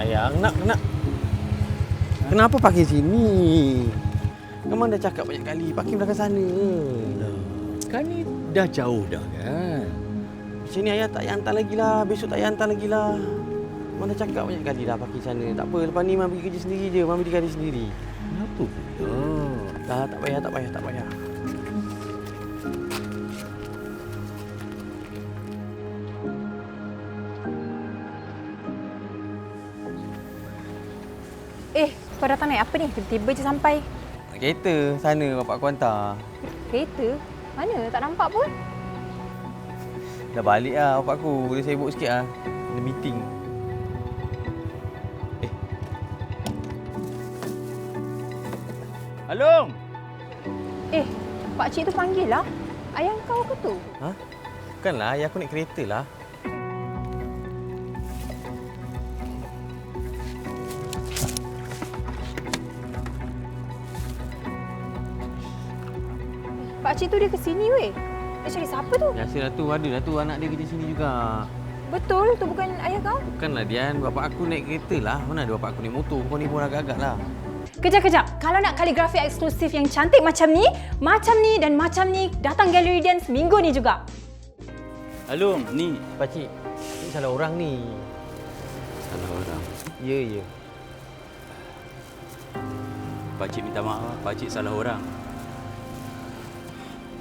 Ayang, nak. Kenapa parking sini? Kamu dah cakap banyak kali, parking belakang sana. Kan ni dah jauh dah kan? Macam ni ayah tak payah hantar lagi lah. Besok tak payah hantar lagi lah. Memang dah cakap banyak kali dah parking sana. Tak apa, lepas ni Mam pergi kerja sendiri je. Mam pergi kerja sendiri. Kenapa pula? Dah, tak payah. Kau datang naik apa ni? Tiba-tiba je sampai. Kereta sana bapak aku hantar. Kereta? Mana? Tak nampak pun. Dah balik lah bapak aku. Dia sibuk sikit lah. Ada meeting. Alung! Pakcik tu panggil lah. Ayah kau ke tu? Ha? Bukanlah, ayah aku naik kereta lah. Pakcik tu dia ke sini weh. Dia cari siapa tu? Biasalah tu, ada lah tu anak dia kerja sini juga. Betul, tu bukan ayah kau? Bukanlah Dian, bapak aku naik kereta lah. Mana ada bapak aku naik motor. Kau ni pun agak-agak lah. Kejap. Kalau nak kaligrafi eksklusif yang cantik macam ni dan macam ni, datang Galeri Dian seminggu ni juga. Alung, ni. Pakcik, ni salah orang ni. Salah orang. Ya. Pakcik minta maaf, pakcik salah orang.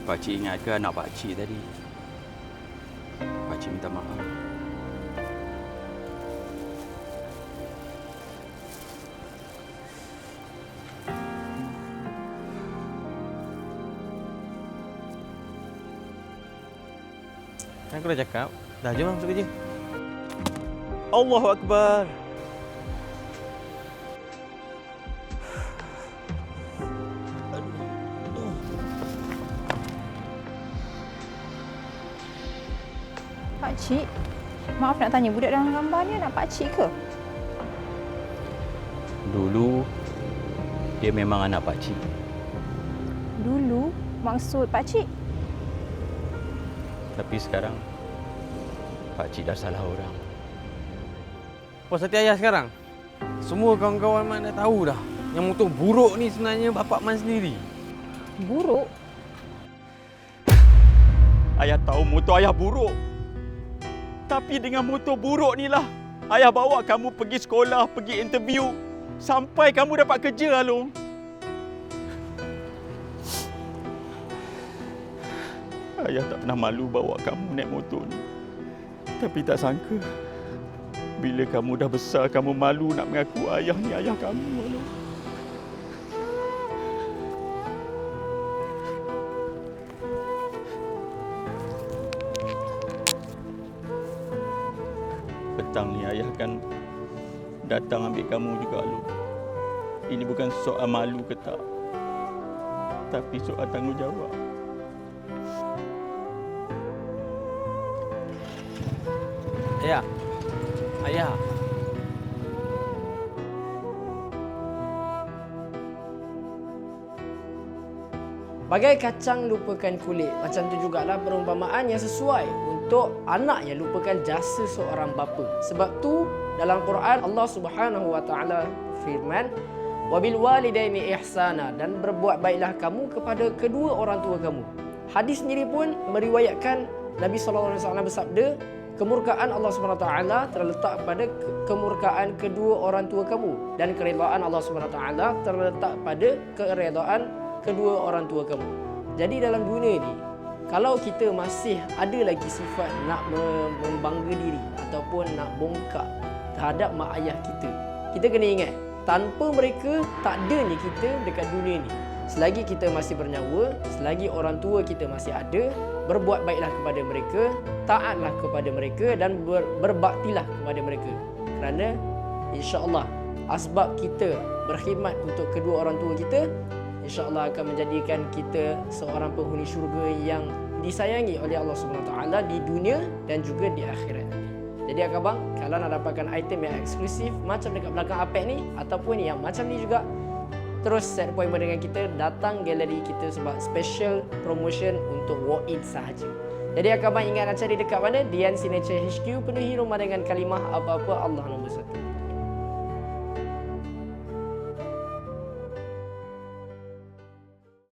Pakcik ingat ke anak pakcik tadi? Pakcik minta maaf. Kan aku dah cakap. Dah, jom masuk kerja. Allahu Akbar. Pakcik, maaf nak tanya, budak dalam gambar ni anak pakcik ke? Dulu, dia memang anak pakcik. Dulu, maksud pakcik? Tapi sekarang, pakcik dah salah orang. Puas hati ayah sekarang. Semua kawan-kawan Mak dah tahu dah. Yang motor buruk ni sebenarnya bapak Man sendiri. Buruk? Ayah tahu motor ayah buruk. Tapi dengan motor buruk ni lah, ayah bawa kamu pergi sekolah, pergi interview. Sampai kamu dapat kerja, Alung. Ayah tak pernah malu bawa kamu naik motor ni. Tapi tak sangka, bila kamu dah besar, kamu malu nak mengaku ayah ni ayah kamu, Alung. Petang ni ayah akan datang ambil kamu juga, Alung. Ini bukan soal malu ke tak, tapi soal tanggungjawab. Ayah. Bagai kacang lupakan kulit. Macam tu jugalah perumpamaan yang sesuai untuk anak yang lupakan jasa seorang bapa. Sebab tu dalam Quran Allah Subhanahu wa taala firman, "Wabil walidaini ihsana," dan berbuat baiklah kamu kepada kedua orang tua kamu. Hadis sendiri pun meriwayatkan Nabi sallallahu alaihi wasallam bersabda, kemurkaan Allah Subhanahu wa taala terletak pada kemurkaan kedua orang tua kamu, dan keredaan Allah Subhanahu wa taala terletak pada keredaan kedua orang tua kamu. Jadi dalam dunia ni, kalau kita masih ada lagi sifat nak membangga diri ataupun nak bongkak terhadap mak ayah kita, kita kena ingat, tanpa mereka tak adanya kita dekat dunia ni. Selagi kita masih bernyawa, selagi orang tua kita masih ada, berbuat baiklah kepada mereka, taatlah kepada mereka dan berbaktilah kepada mereka. Kerana insya-Allah asbab kita berkhidmat untuk kedua orang tua kita, insya-Allah akan menjadikan kita seorang penghuni syurga yang disayangi oleh Allah Subhanahu Wa Taala di dunia dan juga di akhirat nanti. Jadi abang, kalau nak dapatkan item yang eksklusif macam dekat belakang Apek ni ataupun yang macam ni juga, terus set appointment dengan kita, datang galeri kita sebab special promotion untuk walk-in sahaja. Jadi abang ingat nak cari dekat mana? Dian Signature HQ, penuhi rumah dengan kalimah apa-apa Allah nombor 1.